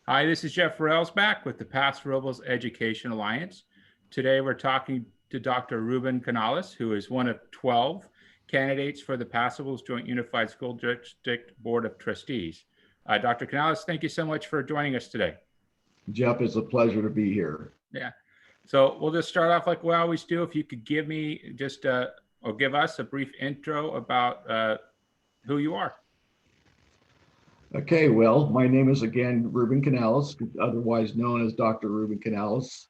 Hi, this is Jeff Railsback with the Paso Robles Education Alliance. Today we're talking to Dr. Ruben Canales, who is one of 12 candidates for the Paso Robles Joint Unified School District Board of Trustees. Dr. Canales, thank you so much for joining us today. Jeff, it's a pleasure to be here. Yeah, so we'll just start off like we always do. If you could give me just or give us a brief intro about who you are. Okay, well, my name is again Ruben Canales, otherwise known as Dr. Ruben Canales.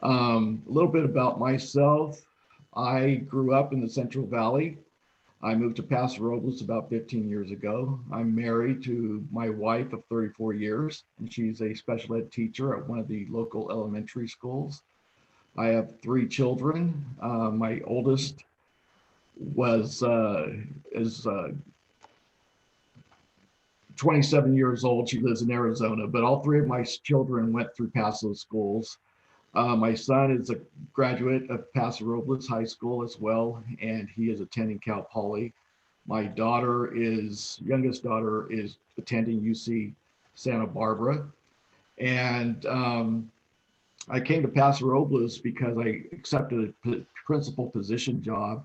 A little bit about myself. I grew up in the Central Valley. I moved to Paso Robles about 15 years ago. I'm married to my wife of 34 years, and she's a special ed teacher at one of the local elementary schools. I have 3 children. My oldest is 27 years old. She lives in Arizona, but all 3 of my children went through Paso schools. My son is a graduate of Paso Robles High School as well, and he is attending Cal Poly. My youngest daughter is attending UC Santa Barbara. And I came to Paso Robles because I accepted a principal position job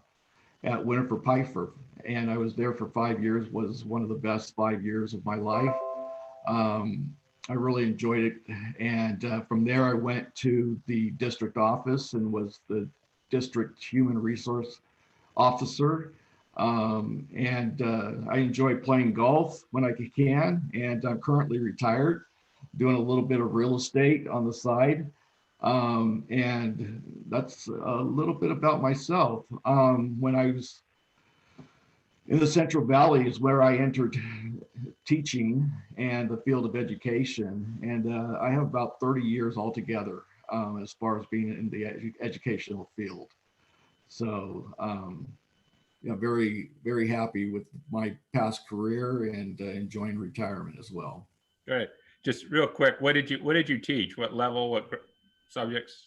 at Winter Piper, and I was there for 5 years. Was one of the best 5 years of my life. I really enjoyed it, and from there I went to the district office and was the district human resource officer. I enjoy playing golf when I can, and I'm currently retired, doing a little bit of real estate on the side. And that's a little bit about myself. When I was in the Central Valley is where I entered teaching and the field of education. And I have about 30 years altogether as far as being in the educational field. So, very, very happy with my past career and enjoying retirement as well. Great. Just real quick, what did you teach? What level? What subjects?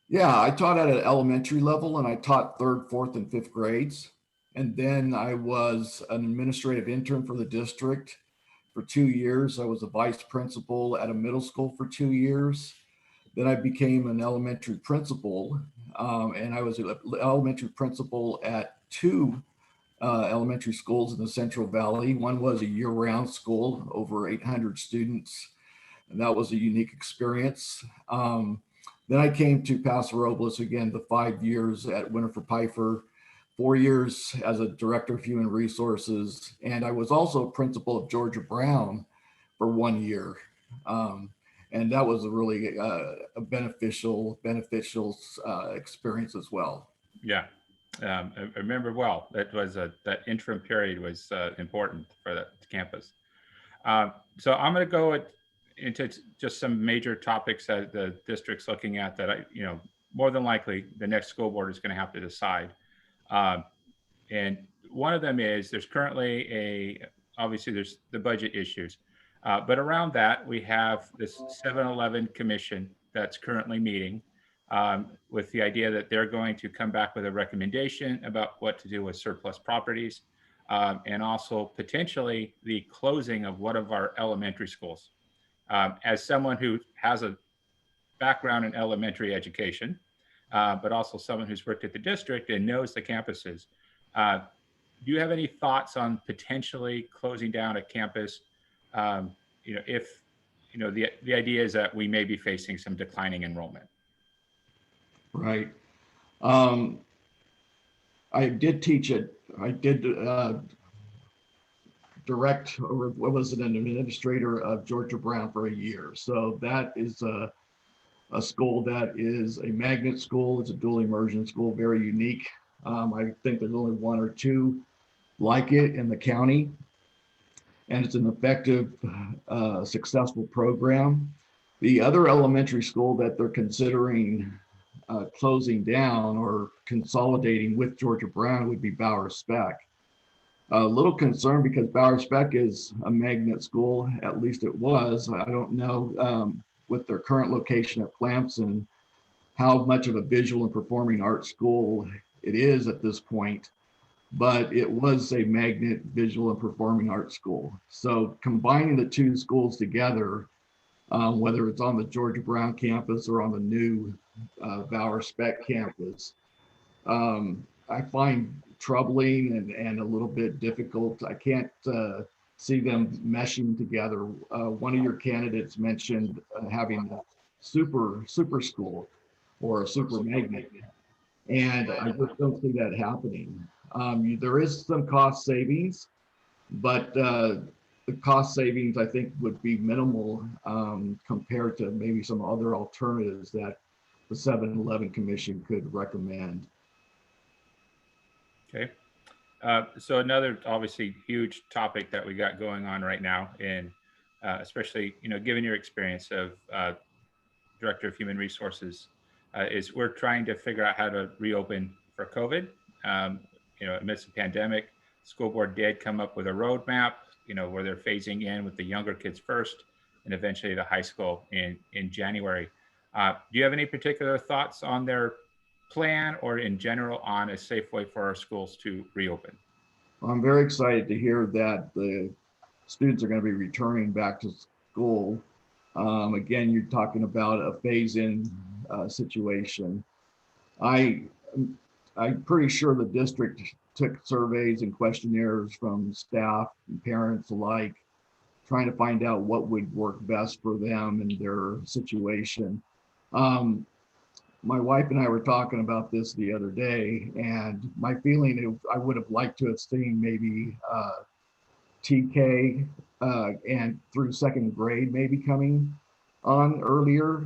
Yeah, I taught at an elementary level, and I taught 3rd, 4th, and 5th grades. And then I was an administrative intern for the district for 2 years. I was a vice principal at a middle school for 2 years. Then I became an elementary principal, and I was an elementary principal at 2 elementary schools in the Central Valley. One was a year-round school, over 800 students, and that was a unique experience. Then I came to Paso Robles again, the 5 years at Winter Piper, 4 years as a director of human resources, and I was also principal of Georgia Brown for 1 year. And that was a really a beneficial experience as well. Yeah, I remember well. That was that interim period was important for the campus. So I'm going to go into just some major topics that the district's looking at that more than likely the next school board is going to have to decide. And one of them is there's currently obviously there's the budget issues, but around that we have this 7-Eleven commission that's currently meeting with the idea that they're going to come back with a recommendation about what to do with surplus properties and also potentially the closing of one of our elementary schools. As someone who has a background in elementary education, but also someone who's worked at the district and knows the campuses, do you have any thoughts on potentially closing down a campus? If the idea is that we may be facing some declining enrollment. Right. I did teach it. I did direct, or was an administrator of Georgia Brown for a year. So that is a school that is a magnet school. It's a dual immersion school, very unique. I think there's only 1 or 2 like it in the county. And it's an effective, successful program. The other elementary school that they're considering closing down or consolidating with Georgia Brown would be Bauer Spec. A little concerned because Bauer Spec is a magnet school, at least it was. I don't know with their current location at Clamson how much of a visual and performing arts school it is at this point. but it was a magnet visual and performing arts school. So combining the two schools together, whether it's on the Georgia Brown campus or on the new Valor Spec campus, I find troubling and a little bit difficult. I can't see them meshing together. One of your candidates mentioned having a super school or a super magnet, and I just don't see that happening. There is some cost savings, but the cost savings I think would be minimal compared to maybe some other alternatives that the 7-Eleven Commission could recommend. Okay. So another obviously huge topic that we got going on right now, and especially given your experience of Director of Human Resources, is we're trying to figure out how to reopen for COVID. Um, amidst the pandemic, school board did come up with a roadmap, where they're phasing in with the younger kids first, and eventually the high school in January. Do you have any particular thoughts on their plan, or in general on a safe way for our schools to reopen? I'm very excited to hear that the students are going to be returning back to school. Again, you're talking about a phase-in situation. I'm pretty sure the district took surveys and questionnaires from staff and parents alike, trying to find out what would work best for them and their situation. My wife and I were talking about this the other day, and my feeling is I would have liked to have seen maybe TK and through second grade maybe coming on earlier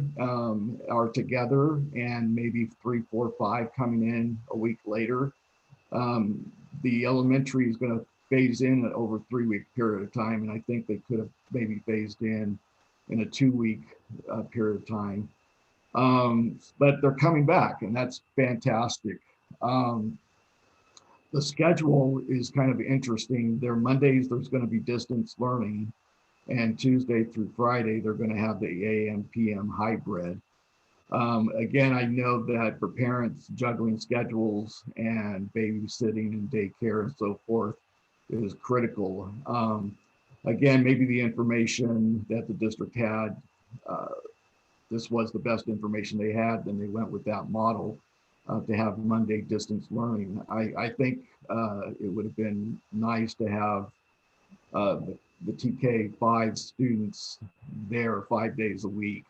or together, and maybe 3, 4, 5 coming in a week later. The elementary is going to phase in over a 3-week period of time, and I think they could have maybe phased in a 2-week period of time. But they're coming back, and that's fantastic. The schedule is kind of interesting. There Mondays, there's going to be distance learning, and Tuesday through Friday, they're going to have the AM, PM hybrid. Again, I know that for parents, juggling schedules and babysitting and daycare and so forth is critical. Again, maybe the information that the district had, this was the best information they had, then they went with that model to have Monday distance learning. I think it would have been nice to have the TK5 students there 5 days a week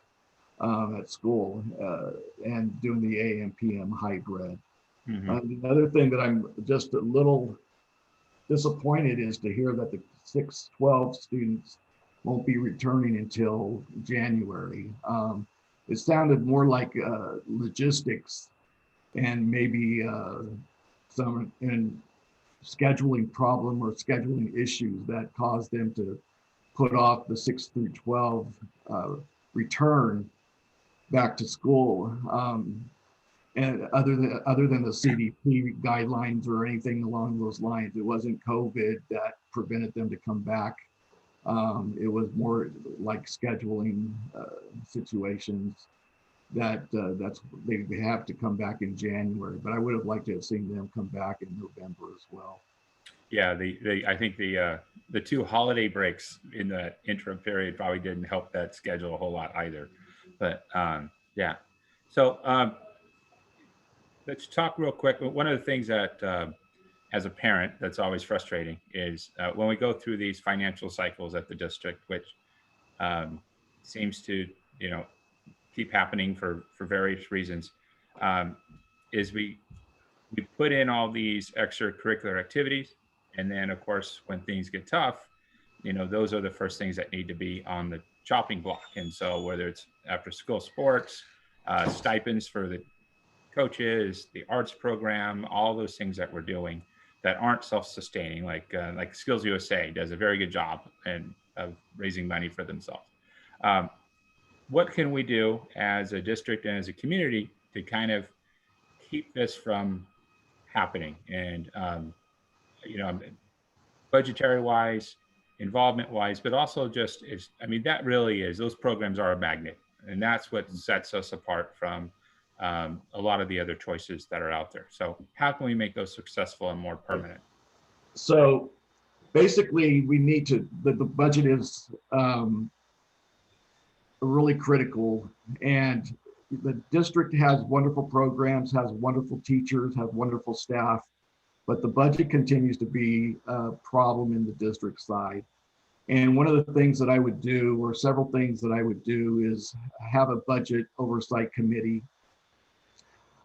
at school and doing the AM PM hybrid. Mm-hmm. The other thing that I'm just a little disappointed is to hear that the 612 students won't be returning until January. It sounded more like logistics and maybe some scheduling problem or scheduling issues that caused them to put off the 6 through 12 return back to school. And other than the CDC guidelines or anything along those lines, it wasn't COVID that prevented them to come back. It was more like scheduling situations that they have to come back in January. But I would have liked to have seen them come back in November as well. Yeah, I think the 2 holiday breaks in the interim period probably didn't help that schedule a whole lot either. But yeah, so let's talk real quick. One of the things that as a parent that's always frustrating is when we go through these financial cycles at the district, which seems to keep happening for various reasons, is we put in all these extracurricular activities, and then of course when things get tough, those are the first things that need to be on the chopping block. And so whether it's after school sports, stipends for the coaches, the arts program, all those things that we're doing that aren't self-sustaining, like Skills USA does a very good job of raising money for themselves. What can we do as a district and as a community to kind of keep this from happening? And budgetary wise, involvement wise, but also just that really is, those programs are a magnet, and that's what sets us apart from a lot of the other choices that are out there. So how can we make those successful and more permanent? So basically, we need to, the budget is really critical. And the district has wonderful programs, has wonderful teachers, has wonderful staff, but the budget continues to be a problem in the district side. And one of the things that I would do, or several things that I would do, is have a budget oversight committee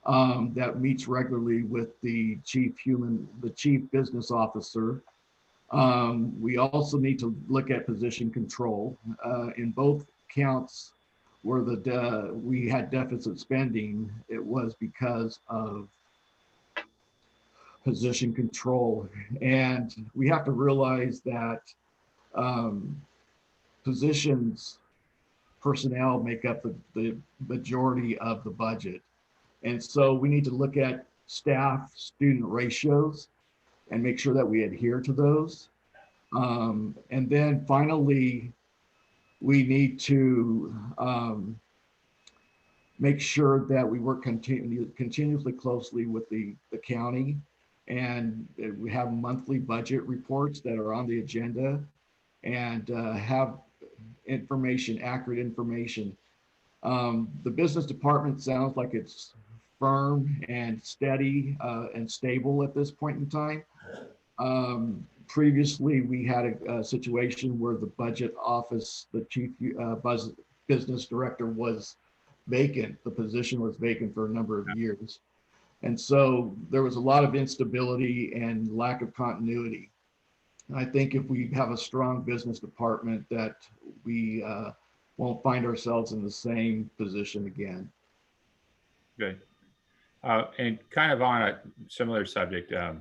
that meets regularly with the chief business officer. We also need to look at position control. In both counts where we had deficit spending, it was because of position control. And we have to realize that positions, personnel make up the majority of the budget. And so we need to look at staff student ratios and make sure that we adhere to those. And then finally, we need to make sure that we work continuously closely with the county, and we have monthly budget reports that are on the agenda, and have information, accurate information. The business department sounds like it's firm and steady and stable at this point in time. Previously, we had a situation where the budget office, the chief business director, was vacant. The position was vacant for a number of years. And so there was a lot of instability and lack of continuity. And I think if we have a strong business department, that we won't find ourselves in the same position again. Good. And kind of on a similar subject, of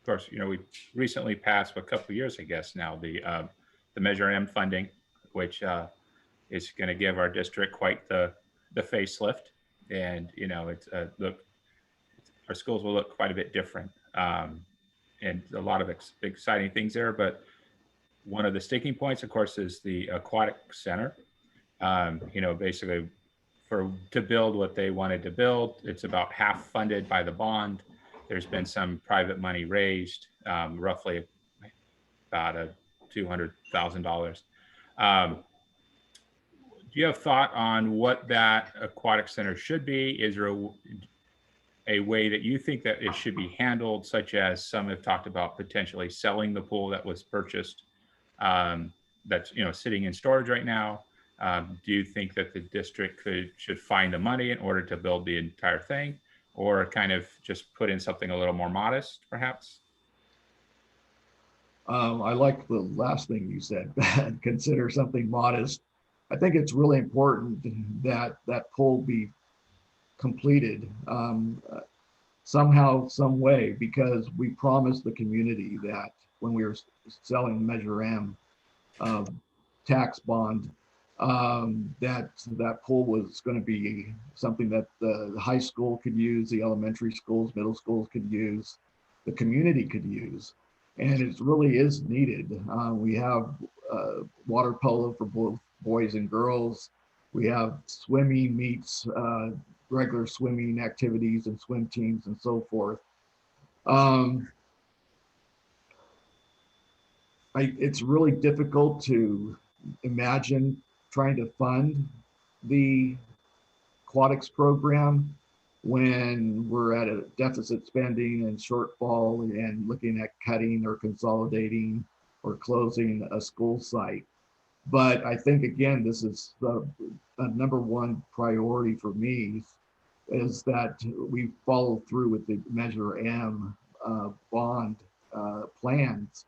course, we recently passed, a couple of years, I guess now, the Measure M funding, which is going to give our district quite the facelift, and it's our schools will look quite a bit different, and a lot of exciting things there. But one of the sticking points, of course, is the Aquatic Center. Basically, to build what they wanted to build, it's about half funded by the bond. There's been some private money raised, roughly about $200,000. Do you have thought on what that aquatic center should be? Is there a way that you think that it should be handled, such as some have talked about potentially selling the pool that was purchased, that's sitting in storage right now? Do you think that the district should find the money in order to build the entire thing, or kind of just put in something a little more modest, perhaps? I like the last thing you said, consider something modest. I think it's really important that that pool be completed somehow, some way, because we promised the community that when we were selling Measure M tax bond, that pool was going to be something that the high school could use, the elementary schools, middle schools could use, the community could use, and it really is needed. We have water polo for both boys and girls. We have swimming meets, regular swimming activities and swim teams and so forth. It's really difficult to imagine trying to fund the aquatics program when we're at a deficit spending and shortfall and looking at cutting or consolidating or closing a school site. But I think, again, this is the number one priority for me, is that we follow through with the Measure M bond plans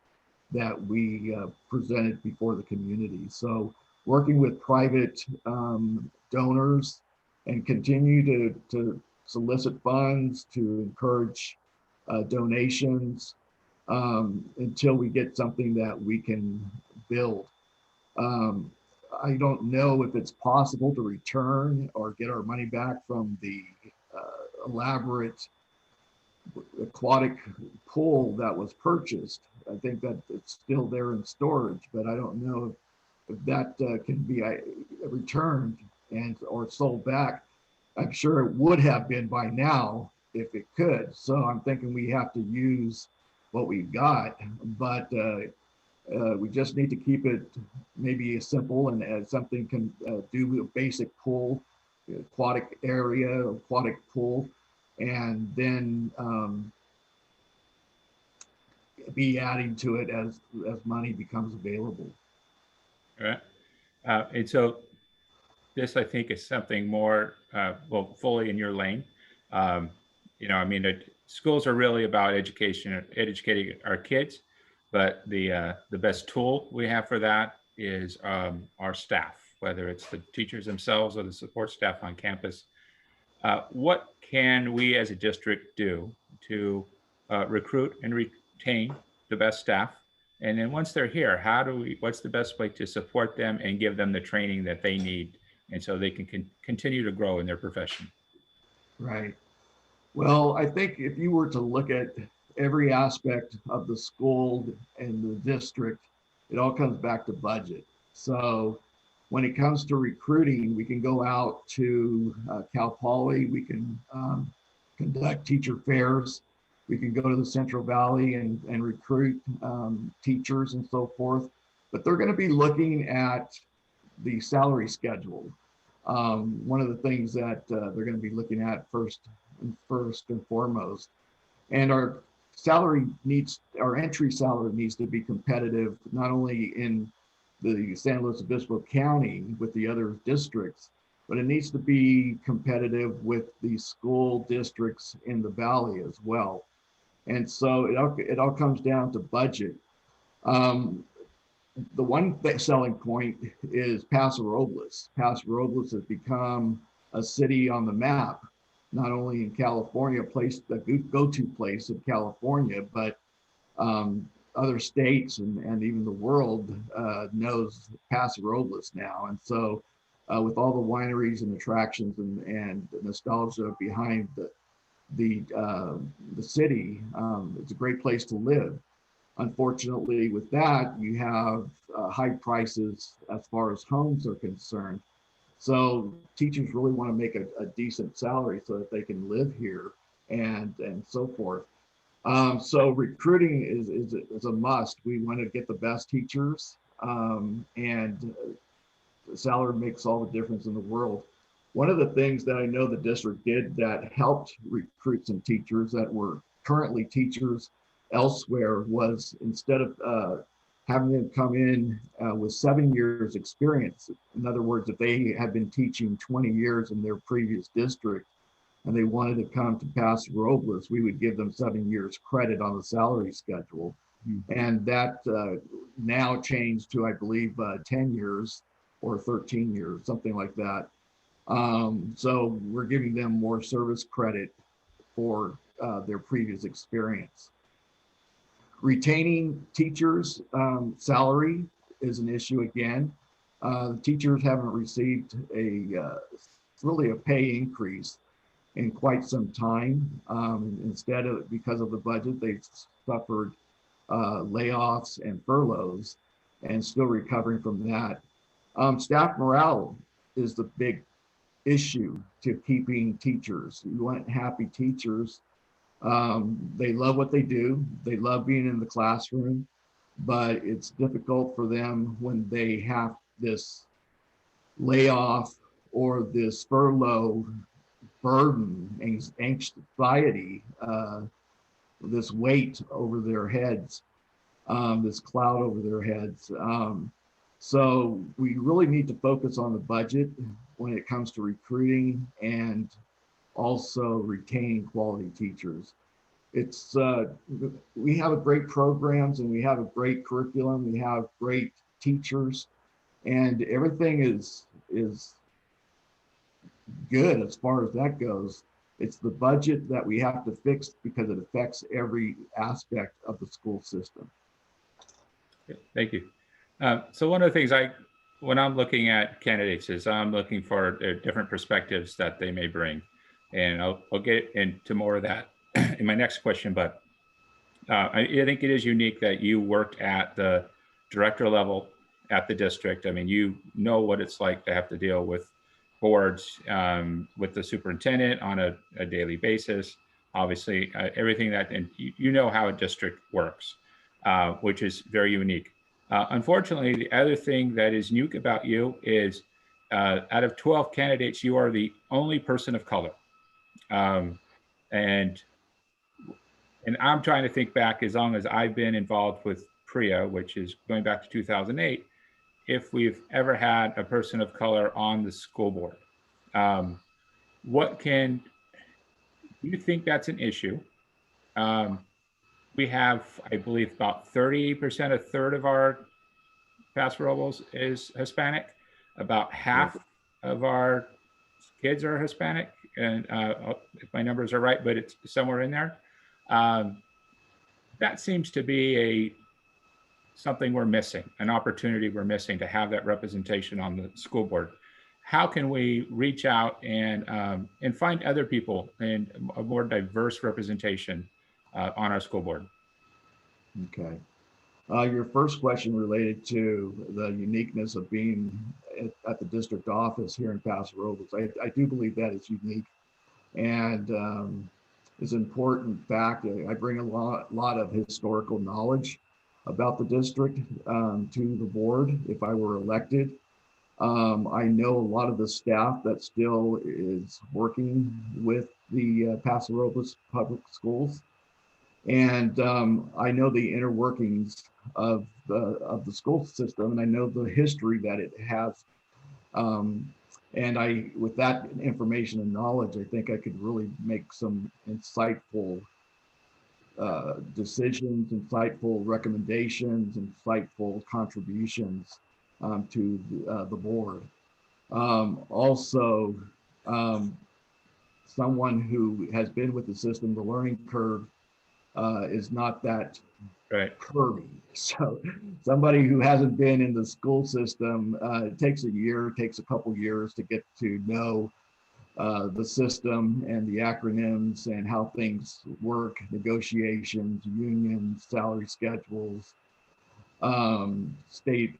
that we presented before the community. So working with private donors and continue to solicit funds, to encourage donations until we get something that we can build. I don't know if it's possible to return or get our money back from the elaborate aquatic pool that was purchased. I think that it's still there in storage, but I don't know if that can be returned or sold back. I'm sure it would have been by now if it could. So I'm thinking we have to use what we've got, but we just need to keep it maybe simple and something can do a basic pool, aquatic area, aquatic pool, and then be adding to it as money becomes available. All right. And so this, I think, is something more, well, fully in your lane. Um, I mean, schools are really about education, educating our kids, but the best tool we have for that is our staff, whether it's the teachers themselves or the support staff on campus. What can we as a district do to recruit and retain the best staff? And then once they're here, what's the best way to support them and give them the training that they need and so they can continue to grow in their profession? Right. Well, I think if you were to look at every aspect of the school and the district, it all comes back to budget. So when it comes to recruiting, we can go out to Cal Poly, we can conduct teacher fairs, we can go to the Central Valley and recruit teachers and so forth, but they're going to be looking at the salary schedule. One of the things that they're going to be looking at first and foremost. And our entry salary needs to be competitive, not only in the San Luis Obispo County with the other districts, but it needs to be competitive with the school districts in the valley as well. And so it all comes down to budget. The one selling point is Paso Robles. Paso Robles has become a city on the map, not only in California, the go-to place of California, but other states and even the world knows Paso Robles now. And so with all the wineries and attractions and nostalgia behind the city, it's a great place to live. Unfortunately, with that, you have high prices as far as homes are concerned. So teachers really want to make a decent salary so that they can live here and so forth. So recruiting is a must. We want to get the best teachers, and the salary makes all the difference in the world. One of the things that I know the district did that helped recruit some teachers that were currently teachers elsewhere was instead of having them come in with 7 years experience. In other words, if they had been teaching 20 years in their previous district and they wanted to come to Paso Robles, we would give them 7 years credit on the salary schedule. And that now changed to, I believe, 10 years or 13 years, something like that. So we're giving them more service credit for their previous experience. Retaining teachers' salary is an issue again. The teachers haven't received really a pay increase in quite some time. Instead of, because of the budget, they've suffered layoffs and furloughs and still recovering from that. Staff morale is the big issue to keeping teachers. You want happy teachers. They love what they do. They love being in the classroom, but it's difficult for them when they have this layoff or this furlough burden, anxiety, this weight over their heads, this cloud over their heads. So we really need to focus on the budget when it comes to recruiting and also retaining quality teachers. It's we have a great programs and we have a great curriculum. We have great teachers, and everything is good as far as that goes. It's the budget that we have to fix because it affects every aspect of the school system. Thank you. So one of the things when I'm looking at candidates is I'm looking for different perspectives that they may bring. And I'll get into more of that in my next question, but I think it is unique that you worked at the director level at the district. I mean, you know what it's like to have to deal with boards with the superintendent on a daily basis. Obviously, everything that, and you know how a district works, which is very unique. Unfortunately, the other thing that is unique about you is out of 12 candidates, you are the only person of color. Um, and and I'm trying to think back as long as I've been involved with PREA, which is going back to 2008, if we've ever had a person of color on the school board. Um, what can do you think that's an issue? Um, we have, I believe, about 30%, a third of our pastoral roles is Hispanic. About half of our kids are Hispanic, and if my numbers are right, but it's somewhere in there. Um, that seems to be something we're missing, an opportunity we're missing to have that representation on the school board. How can we reach out and find other people and a more diverse representation on our school board? Okay. Your first question related to the uniqueness of being at the district office here in Paso Robles. I do believe that is unique, and is an important fact. I bring a lot of historical knowledge about the district to the board if I were elected. I know a lot of the staff that still is working with the Paso Robles Public Schools. And I know the inner workings of the school system, and I know the history that it has. And with that information and knowledge, I think I could really make some insightful decisions, insightful recommendations, insightful contributions to the board. Also, someone who has been with the system, the learning curve is not that curvy. So somebody who hasn't been in the school system, it takes a year, takes a couple years to get to know the system and the acronyms and how things work, negotiations, unions, salary schedules, the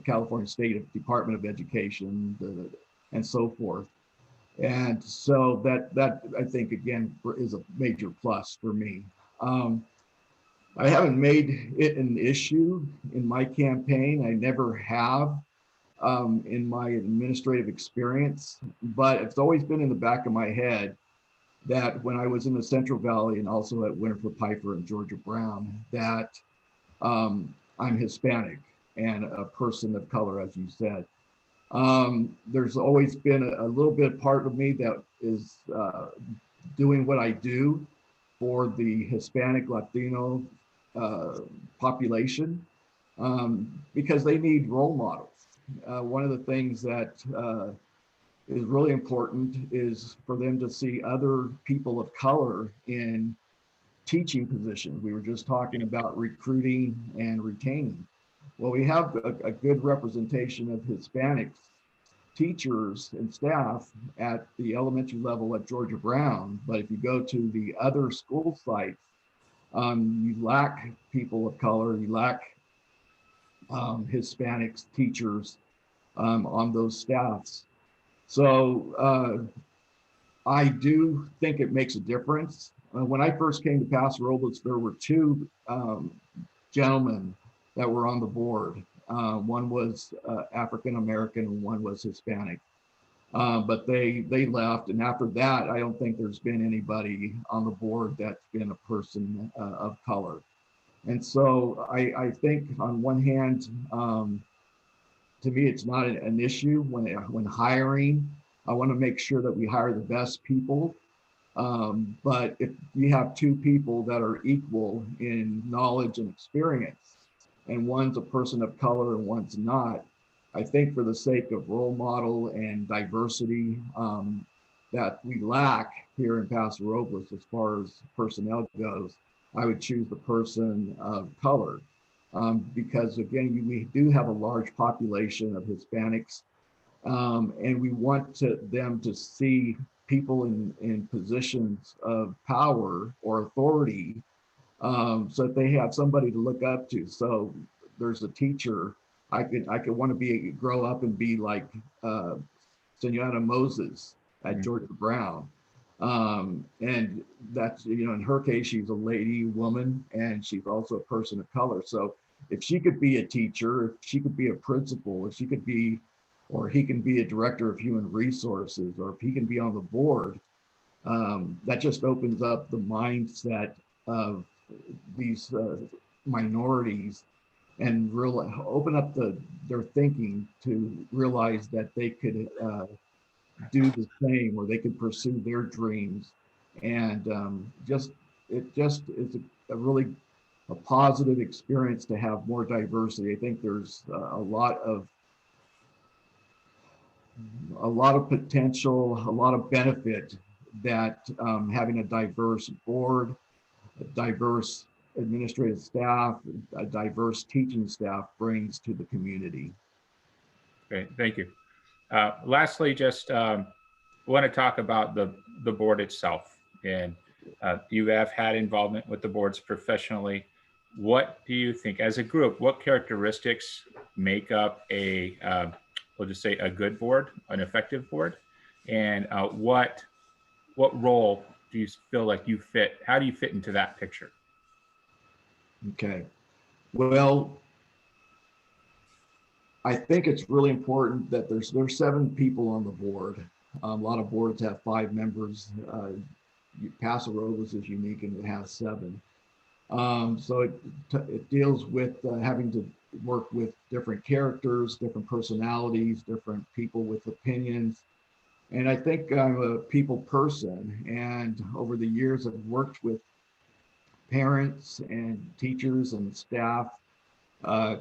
California State Department of Education, and so forth. And so that I think, again, is a major plus for me. I haven't made it an issue in my campaign. I never have in my administrative experience, but it's always been in the back of my head that when I was in the Central Valley and also at Winterford Piper and Georgia Brown, that I'm Hispanic and a person of color, as you said. There's always been a little bit part of me that is doing what I do for the Hispanic Latino population because they need role models. One of the things that is really important is for them to see other people of color in teaching positions. We were just talking about recruiting and retaining. Well, we have a good representation of Hispanics teachers and staff at the elementary level at Georgia Brown, but if you go to the other school sites, you lack people of color, you lack Hispanics teachers on those staffs. So I do think it makes a difference. When I first came to Paso Robles, there were two gentlemen that were on the board. One was African American and one was Hispanic. But they left, and after that, I don't think there's been anybody on the board that's been a person of color. And so I think on one hand, to me, it's not an issue when hiring. I want to make sure that we hire the best people. But if you have two people that are equal in knowledge and experience, and one's a person of color and one's not, I think for the sake of role model and diversity that we lack here in Paso Robles as far as personnel goes, I would choose the person of color. Because again, we do have a large population of Hispanics, and we want them to see people in positions of power or authority, so that they have somebody to look up to. So there's a teacher, I could want to grow up and be like Senora Moses at Georgia Brown. And that's, in her case, she's a lady, woman, and she's also a person of color. So if she could be a teacher, if she could be a principal, if she could be, or he can be a director of human resources, or if he can be on the board, that just opens up the mindset of these minorities and really open up their thinking to realize that they could do the same, or they could pursue their dreams. And it just is a really a positive experience to have more diversity. I think there's a lot of potential, a lot of benefit that having a diverse board, a diverse administrative staff, a diverse teaching staff brings to the community. Okay, thank you. Lastly, just want to talk about the board itself. And you have had involvement with the boards professionally. What do you think, as a group, what characteristics make up we'll just say a good board, an effective board? And what role do you feel like you fit? How do you fit into that picture? Okay. Well, I think it's really important that there's 7 people on the board. A lot of boards have 5 members. Paso Robles is unique and it has 7. So it deals with having to work with different characters, different personalities, different people with opinions. And I think I'm a people person. And over the years, I've worked with parents and teachers and staff,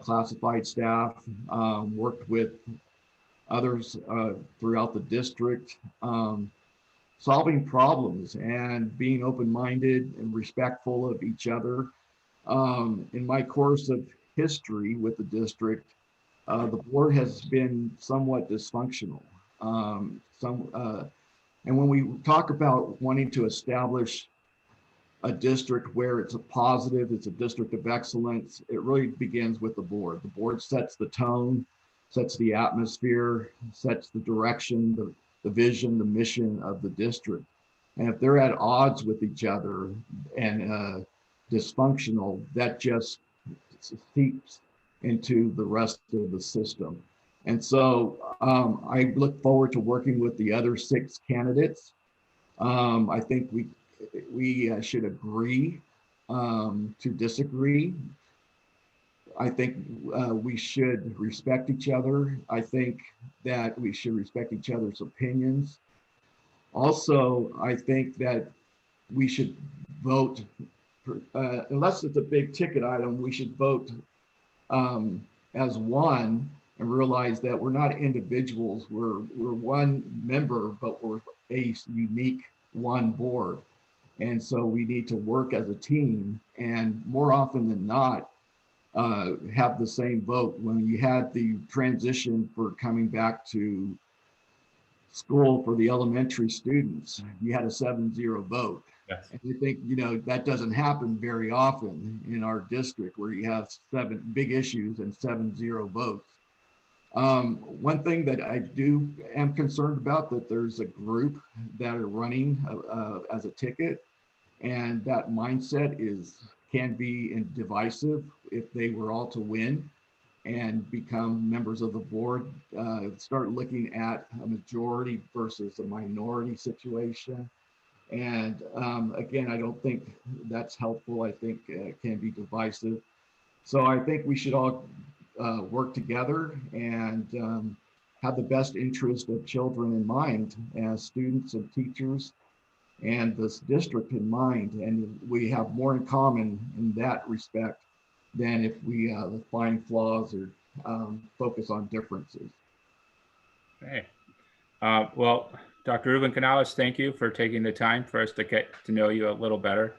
classified staff, worked with others throughout the district, solving problems and being open-minded and respectful of each other. In my course of history with the district, the board has been somewhat dysfunctional. And when we talk about wanting to establish a district where it's a positive, it's a district of excellence, it really begins with the board. The board sets the tone, sets the atmosphere, sets the direction, the vision, the mission of the district. And if they're at odds with each other and dysfunctional, that just seeps into the rest of the system. And so I look forward to working with the other 6 candidates. I think we should agree to disagree. I think we should respect each other. I think that we should respect each other's opinions. Also, I think that we should vote, unless it's a big ticket item, we should vote as one and realize that we're not individuals. We're one member, but we're a unique one board. And so we need to work as a team, and more often than not, have the same vote. When you had the transition for coming back to school for the elementary students, you had a 7-0 vote. Yes. And I think, that doesn't happen very often in our district where you have 7 big issues and 7-0 votes. One thing that I am concerned about, that there's a group that are running as a ticket, and that mindset can be divisive if they were all to win and become members of the board. Start looking at a majority versus a minority situation. And again, I don't think that's helpful. I think it can be divisive. So I think we should all work together and have the best interest of children in mind as students and teachers and this district in mind. And we have more in common in that respect than if we find flaws or focus on differences. Okay. Well, Dr. Ruben Canales, thank you for taking the time for us to get to know you a little better.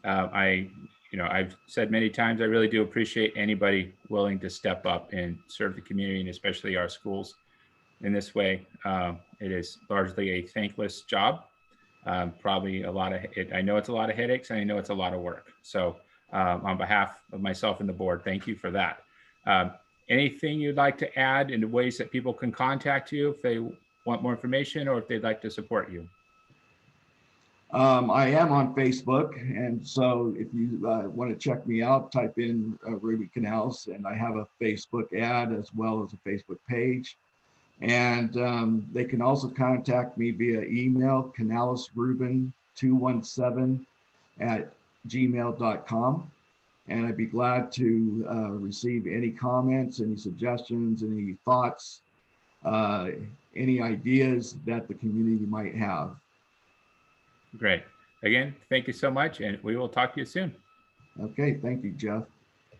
I've said many times, I really do appreciate anybody willing to step up and serve the community, and especially our schools in this way. It is largely a thankless job. Probably I know it's a lot of headaches, and I know it's a lot of work. So on behalf of myself and the board, thank you for that. Anything you'd like to add in the ways that people can contact you if they want more information or if they'd like to support you. I am on Facebook, and so if you want to check me out, type in Ruben Canales, and I have a Facebook ad as well as a Facebook page. And they can also contact me via email, canalesruben217@gmail.com. And I'd be glad to receive any comments, any suggestions, any thoughts, any ideas that the community might have. Great. Again, thank you so much, and we will talk to you soon. Okay, thank you, Jeff.